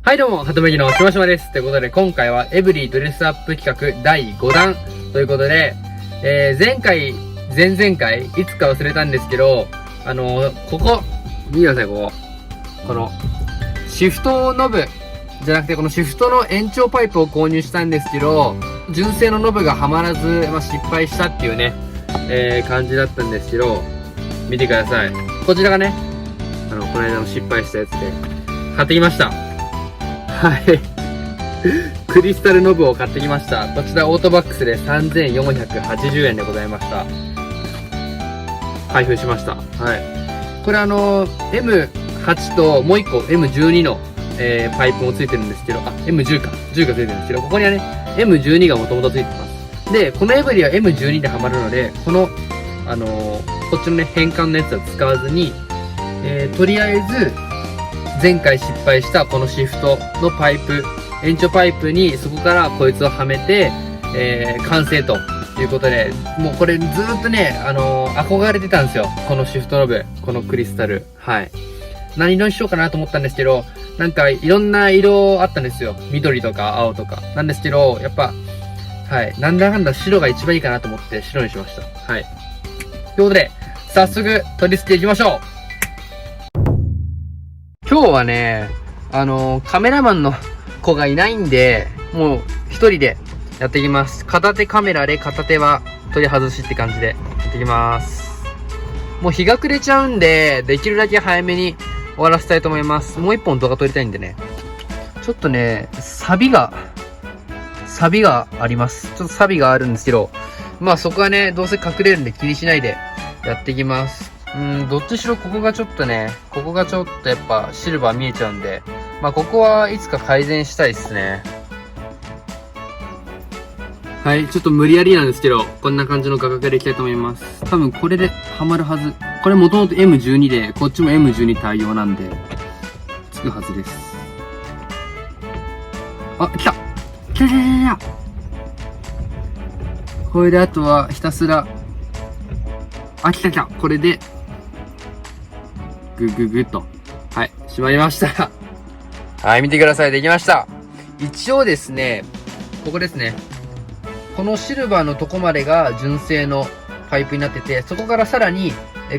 はいどうも、はとめぎのしましまです。ということで、今回はエブリィドレスアップ企画第5弾ということで、前回、前々回、いつか忘れたんですけど、ここ、見てください、この、シフトノブ、じゃなくてこのシフトの延長パイプを購入したんですけど、純正のノブがはまらず、失敗したっていうね、感じだったんですけど、見てください。こちらがね、この間の失敗したやつで、買ってきました。はい。クリスタルノブを買ってきました。こちらオートバックスで3480円でございました。開封しました。はい。これM8 ともう1個 M12 の、パイプもついてるんですけど、M10 か。10がついてるんですけど、ここにはね、M12 がもともとついてます。で、このエブリは M12 ではまるので、この、こっちのね、変換のやつは使わずに、とりあえず、前回失敗したこのシフトのパイプ、延長パイプにそこからこいつをはめて、完成ということで、もうこれずーっとね、憧れてたんですよ。このシフトノブ、このクリスタル。はい。何色にしようかなと思ったんですけど、なんかいろんな色あったんですよ。緑とか青とか。なんですけど、やっぱ、はい。なんだかんだ白が一番いいかなと思って白にしました。はい。ということで、早速取り付けいきましょう。今日はね、カメラマンの子がいないんで、もう一人でやっていきます。片手カメラで片手は取り外しって感じでやっていきます。もう日が暮れちゃうんで、できるだけ早めに終わらせたいと思います。もう一本動画撮りたいんでね。ちょっとね、錆があります。ちょっと錆があるんですけど、そこはね、どうせ隠れるんで気にしないでやっていきます。どっちしろここがちょっとやっぱシルバー見えちゃうんで、ここはいつか改善したいですね。はい、ちょっと無理やりなんですけど、こんな感じの画角でいきたいと思います。多分これでハマるはず。これもともと M12 で、こっちも M12 対応なんで、つくはずです。来たこれであとはひたすら、来たこれで、ぐっと。はい、閉まりました。はい、見てください。できました。一応ですね、ここですね。このシルバーのとこまでが純正のパイプになってて、そこからさらに、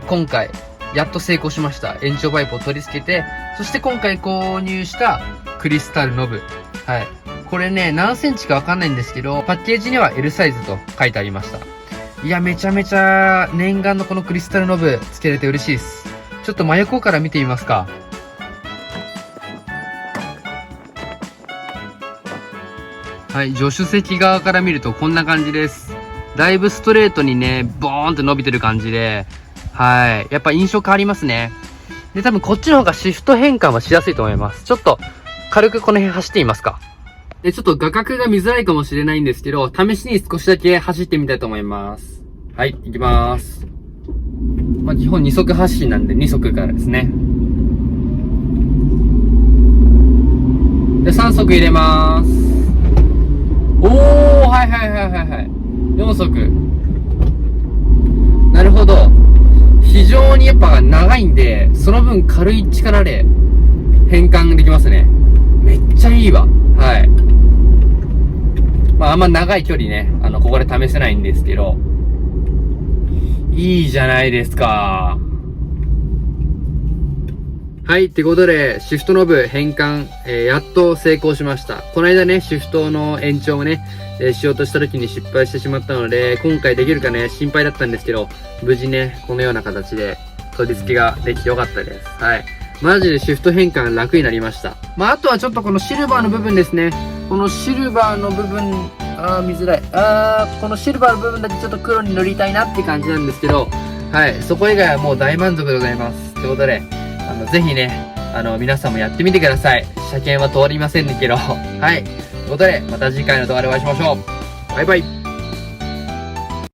今回、やっと成功しました。延長パイプを取り付けて、そして今回購入したクリスタルノブ。はい。これね、何センチかわかんないんですけど、パッケージには L サイズと書いてありました。いや、めちゃめちゃ念願のこのクリスタルノブつけれて嬉しいです。ちょっと真横から見てみますか。はい、助手席側から見るとこんな感じです。だいぶストレートにね、ボーンって伸びてる感じで、はい、やっぱ印象変わりますね。で、多分こっちの方がシフト変換はしやすいと思います。ちょっと軽くこの辺走ってみますか。で、ちょっと画角が見づらいかもしれないんですけど、試しに少しだけ走ってみたいと思います。はい、行きまーす。基本2速発進なんで2速からですね。で、3速入れまーす。はい。4速。なるほど。非常にやっぱ長いんで、その分軽い力で変換できますね。めっちゃいいわ。はい。あんま長い距離ね、ここで試せないんですけど、いいじゃないですか。はい、ってことで、シフトノブ変換、やっと成功しました。この間ね、シフトの延長をね、しようとした時に失敗してしまったので、今回できるかね、心配だったんですけど、無事ね、このような形で取り付けができてよかったです。はい。マジでシフト変換楽になりました。あとはちょっとこのシルバーの部分ですね。このシルバーの部分、見づらい。このシルバーの部分だけちょっと黒に塗りたいなって感じなんですけど、はい。そこ以外はもう大満足でございます。ということで、ぜひね、皆さんもやってみてください。車検は通りませんけど。はい。ということで、また次回の動画でお会いしましょう。バイバイ。